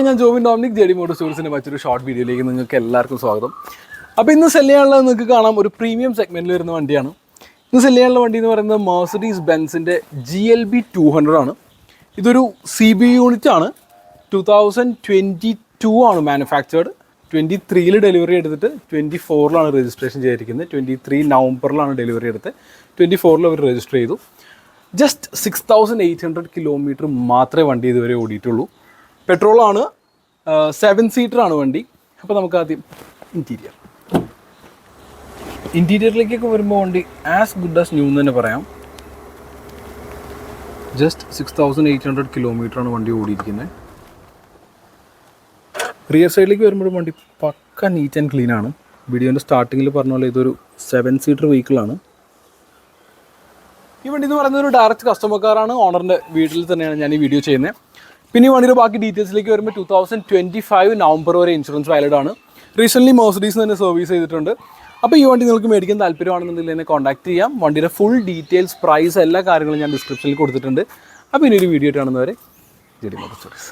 ഞാൻ Jobin Dominic JD motor സ്റ്റോഴ്സിൻ്റെ മറ്റൊരു short വീഡിയോയിലേക്ക് നിങ്ങൾക്ക് എല്ലാവർക്കും സ്വാഗതം. അപ്പോൾ ഇന്ന് സെല് ചെയ്യാനുള്ളത് നിങ്ങൾക്ക് കാണാം, ഒരു പ്രീമിയം സെഗ്മെൻറ്റിൽ വരുന്ന വണ്ടിയാണ്. ഇന്ന് സെല് ചെയ്യാനുള്ള വണ്ടി എന്ന് പറയുന്നത് മെർസിഡീസ് ബെൻസിൻ്റെ GLB 200 ആണ്. ഇതൊരു CB യൂണിറ്റ് ആണ്. 2022 ആണ് മാനുഫാക്ചേർഡ്. 23 ഡെലിവറി എടുത്തിട്ട് 24 രജിസ്ട്രേഷൻ ചെയ്തിരിക്കുന്നത്. 23 നവംബറിലാണ് ഡെലിവറി എടുത്ത് 24 അവർ രജിസ്റ്റർ ചെയ്തു. ജസ്റ്റ് 6800 കിലോമീറ്റർ മാത്രമേ വണ്ടി ഇതുവരെ ഓടിയിട്ടുള്ളൂ. പെട്രോളാണ്, 7 സീറ്ററാണ് വണ്ടി. അപ്പോൾ നമുക്ക് ആദ്യം ഇൻറ്റീരിയറിലേക്കൊക്കെ വരുമ്പോൾ വണ്ടി ആസ് ഗുഡ് ആസ് ന്യൂ എന്ന് തന്നെ പറയാം. ജസ്റ്റ് 6800 കിലോമീറ്ററാണ് വണ്ടി ഓടിയിരിക്കുന്നത്. റിയർ സൈഡിലേക്ക് വരുമ്പോഴും വണ്ടി പക്ക നീറ്റ് ആൻഡ് ക്ലീൻ ആണ്. വീഡിയോൻ്റെ സ്റ്റാർട്ടിങ്ങിൽ പറഞ്ഞ പോലെ ഇതൊരു 7 സീറ്റർ വെഹിക്കിളാണ്. ഈ വണ്ടി എന്ന് പറയുന്നത് ഒരു ഡയറക്റ്റ് കസ്റ്റമർ കാറാണ്. ഓണറിൻ്റെ വീട്ടിൽ തന്നെയാണ് ഞാൻ ഈ വീഡിയോ ചെയ്യുന്നത്. പിന്നെ ഈ വണ്ടിയുടെ ബാക്കി ഡീറ്റെയിൽസിലേക്ക് വരുമ്പോൾ 2025 നവംബർ വരെ ഇൻഷുറൻസ് വാലിഡ് ആണ്. റീസെൻ്റ്ലി മെർസിഡീസ് തന്നെ സർവീസ് ചെയ്തിട്ടുണ്ട്. അപ്പോൾ ഈ വണ്ടി നിങ്ങൾക്ക് മേടിക്കാൻ താല്പര്യമാണെന്നുണ്ടെങ്കിൽ എന്നെ കോൺടാക്ട് ചെയ്യാം. വണ്ടിയുടെ ഫുൾ ഡീറ്റെയിൽസ്, പ്രൈസ്, എല്ലാ കാര്യങ്ങളും ഞാൻ ഡിസ്ക്രിപ്ഷനിൽ കൊടുത്തിട്ടുണ്ട്. അപ്പോൾ ഇനി ഒരു വീഡിയോ കാണുന്നവരെ ജെഡി മോട്ടോർ സ്റ്റോഴ്സ്.